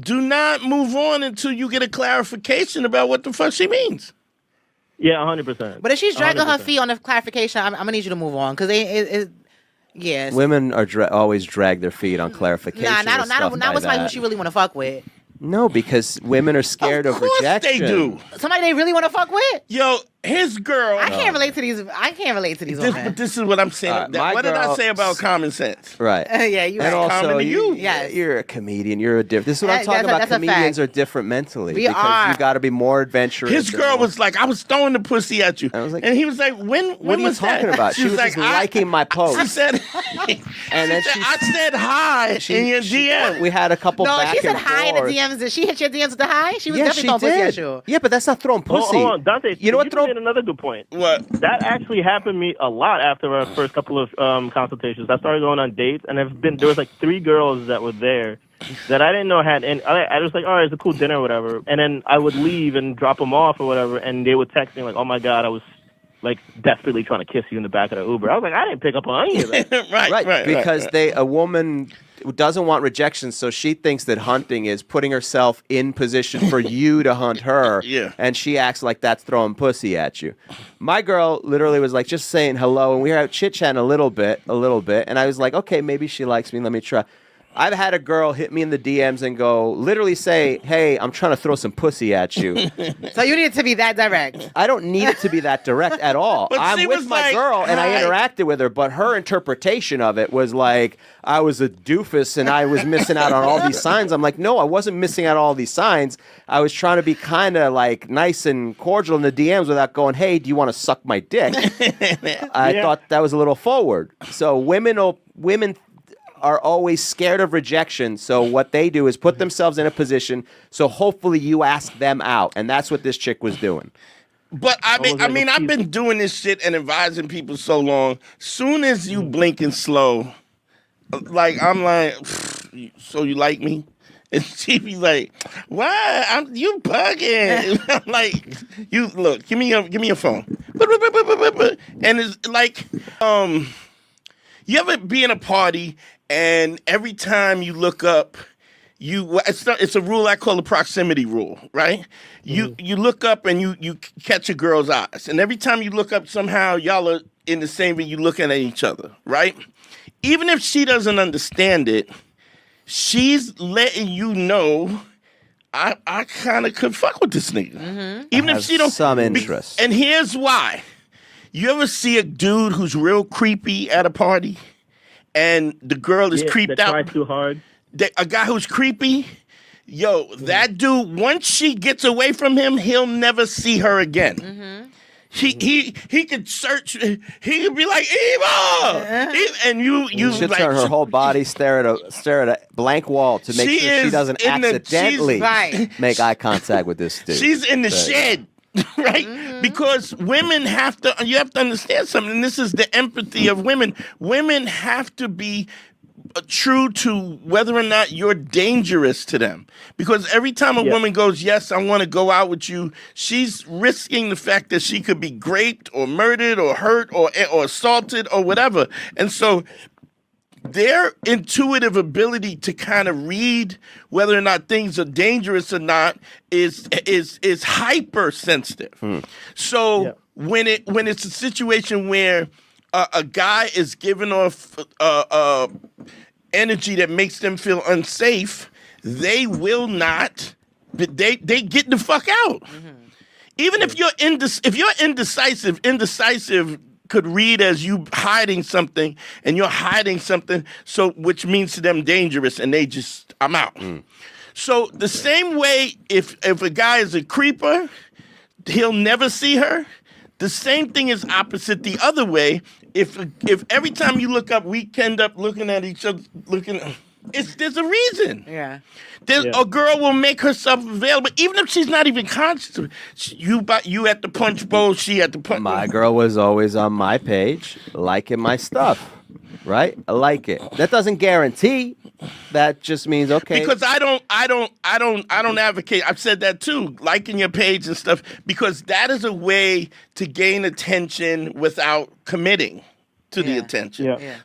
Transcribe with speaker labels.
Speaker 1: do not move on until you get a clarification about what the fuck she means.
Speaker 2: Yeah, 100%.
Speaker 3: But if she's dragging her
Speaker 2: 100%.
Speaker 3: feet on the clarification, I'm gonna need you to move on because yes.
Speaker 4: Women are always drag their feet on clarification.
Speaker 3: Nah,
Speaker 4: and
Speaker 3: not
Speaker 4: stuff
Speaker 3: with
Speaker 4: like
Speaker 3: somebody who
Speaker 4: that.
Speaker 3: she really want to fuck with.
Speaker 4: No, because women are scared of
Speaker 1: course
Speaker 4: rejection.
Speaker 1: they do.
Speaker 3: Somebody they really want to fuck with.
Speaker 1: Yo, his girl.
Speaker 3: I can't relate to these. I can't relate to these women.
Speaker 1: But this is what I'm saying.
Speaker 4: my
Speaker 1: What did I
Speaker 4: girl-
Speaker 1: say about common sense?
Speaker 4: Right.
Speaker 3: Yeah, you
Speaker 4: And
Speaker 3: right.
Speaker 4: also,
Speaker 1: Common to you.
Speaker 3: Yes.
Speaker 4: you're a comedian. You're a different. This is what I'm talking about.
Speaker 3: That's a
Speaker 4: Comedians
Speaker 3: fact.
Speaker 4: are different mentally.
Speaker 3: We
Speaker 4: because
Speaker 3: are.
Speaker 4: you got to be more adventurous.
Speaker 1: His
Speaker 4: and
Speaker 1: girl
Speaker 4: more-
Speaker 1: was like, I was throwing the pussy at you.
Speaker 4: I was like,
Speaker 1: and he was like, when
Speaker 4: What are you
Speaker 1: was that?
Speaker 4: talking about? She was
Speaker 1: like,
Speaker 4: just liking my post.
Speaker 1: She said,
Speaker 4: And then
Speaker 1: I said hi in your DM.
Speaker 4: We had a couple
Speaker 3: No,
Speaker 4: back
Speaker 3: she said
Speaker 4: and
Speaker 3: hi in the
Speaker 4: forth.
Speaker 3: DMs. Did she hit your DMs with the hi? She was
Speaker 4: Yeah,
Speaker 3: definitely
Speaker 4: she
Speaker 3: throwing pussy at
Speaker 4: did.
Speaker 3: you.
Speaker 4: Yeah, but that's not throwing pussy.
Speaker 2: Hold on, Dante.
Speaker 4: You know what?
Speaker 2: You made another good point.
Speaker 1: What?
Speaker 2: That actually happened to me a lot after our first couple of consultations. I started going on dates, and there was like 3 girls that were there that I didn't know had, and I was like, all right, it's a cool dinner or whatever. And then I would leave and drop them off or whatever, and they would text me like, oh my God, I was like desperately trying to kiss you in the back of the Uber. I was like, I didn't pick up on any of that.
Speaker 1: right.
Speaker 4: Because a woman doesn't want rejection, so she thinks that hunting is putting herself in position for you to hunt her.
Speaker 1: Yeah.
Speaker 4: And she acts like that's throwing pussy at you. My girl literally was like just saying hello, and we were out chit-chatting a little bit, and I was like, okay, maybe she likes me. Let me try. I've had a girl hit me in the DMs and literally say, hey, I'm trying to throw some pussy at you.
Speaker 3: So you need it to be that direct.
Speaker 4: I don't need it to be that direct at all.
Speaker 1: But
Speaker 4: I'm
Speaker 1: she
Speaker 4: with
Speaker 1: was
Speaker 4: my
Speaker 1: like,
Speaker 4: girl and I
Speaker 1: "Hi."
Speaker 4: interacted with her, but her interpretation of it was like I was a doofus and I was missing out on all these signs. I'm like, no, I wasn't missing out on all these signs. I was trying to be kind of like nice and cordial in the DMs without going, hey, do you want to suck my dick? I thought that was a little forward. So women are always scared of rejection. So what they do is put themselves in a position so hopefully you ask them out. And that's what this chick was doing.
Speaker 1: But I've been doing this shit and advising people so long. Soon as you blink and slow, like I'm like, so you like me? And she be like, why? You bugging. I'm like, you look, give me your phone. And it's like, you ever be in a party and every time you look up, it's a rule I call the proximity rule, right? You look up and you catch a girl's eyes, and every time you look up, somehow y'all are in the same way, you looking at each other, right? Even if she doesn't understand it, she's letting you know I kind of could fuck with this nigga, even if she don't
Speaker 4: some interest.
Speaker 1: And here's why: you ever see a dude who's real creepy at a party? And the girl is creeped
Speaker 2: that
Speaker 1: out.
Speaker 2: Tries too hard.
Speaker 1: A guy who's creepy, that dude, once she gets away from him, he'll never see her again. He could search. He could be like Eva, and you
Speaker 4: She'll
Speaker 1: like
Speaker 4: turn her whole body, stare at a blank wall to make
Speaker 1: She
Speaker 4: sure she
Speaker 1: is
Speaker 4: doesn't
Speaker 1: in the-
Speaker 4: accidentally
Speaker 3: she's- Right.
Speaker 4: make eye contact with this dude.
Speaker 1: she's in the shed. Right? Because women you have to understand something, and this is the empathy of women. Women have to be true to whether or not you're dangerous to them. Because every time a woman goes, yes, I want to go out with you, she's risking the fact that she could be raped or murdered or hurt or assaulted or whatever. And so their intuitive ability to kind of read whether or not things are dangerous or not is hypersensitive. So when it's a situation where a guy is giving off energy that makes them feel unsafe, they will not. They get the fuck out. Even if you're indecisive could read as you hiding something, and you're hiding something, so which means to them dangerous, and they just, I'm out. So the same way, if a guy is a creeper, he'll never see her. The same thing is opposite the other way. If every time you look up, we end up looking at each other, there's a reason.
Speaker 3: Yeah.
Speaker 1: A girl will make herself available, even if she's not even conscious of it. You at the punch bowl, she at the punch bowl.
Speaker 4: My girl was always on my page, liking my stuff, right? I like it. That doesn't guarantee. That just means okay.
Speaker 1: Because I don't advocate. I've said that too, liking your page and stuff, because that is a way to gain attention without committing to the attention.
Speaker 2: Yeah.
Speaker 1: So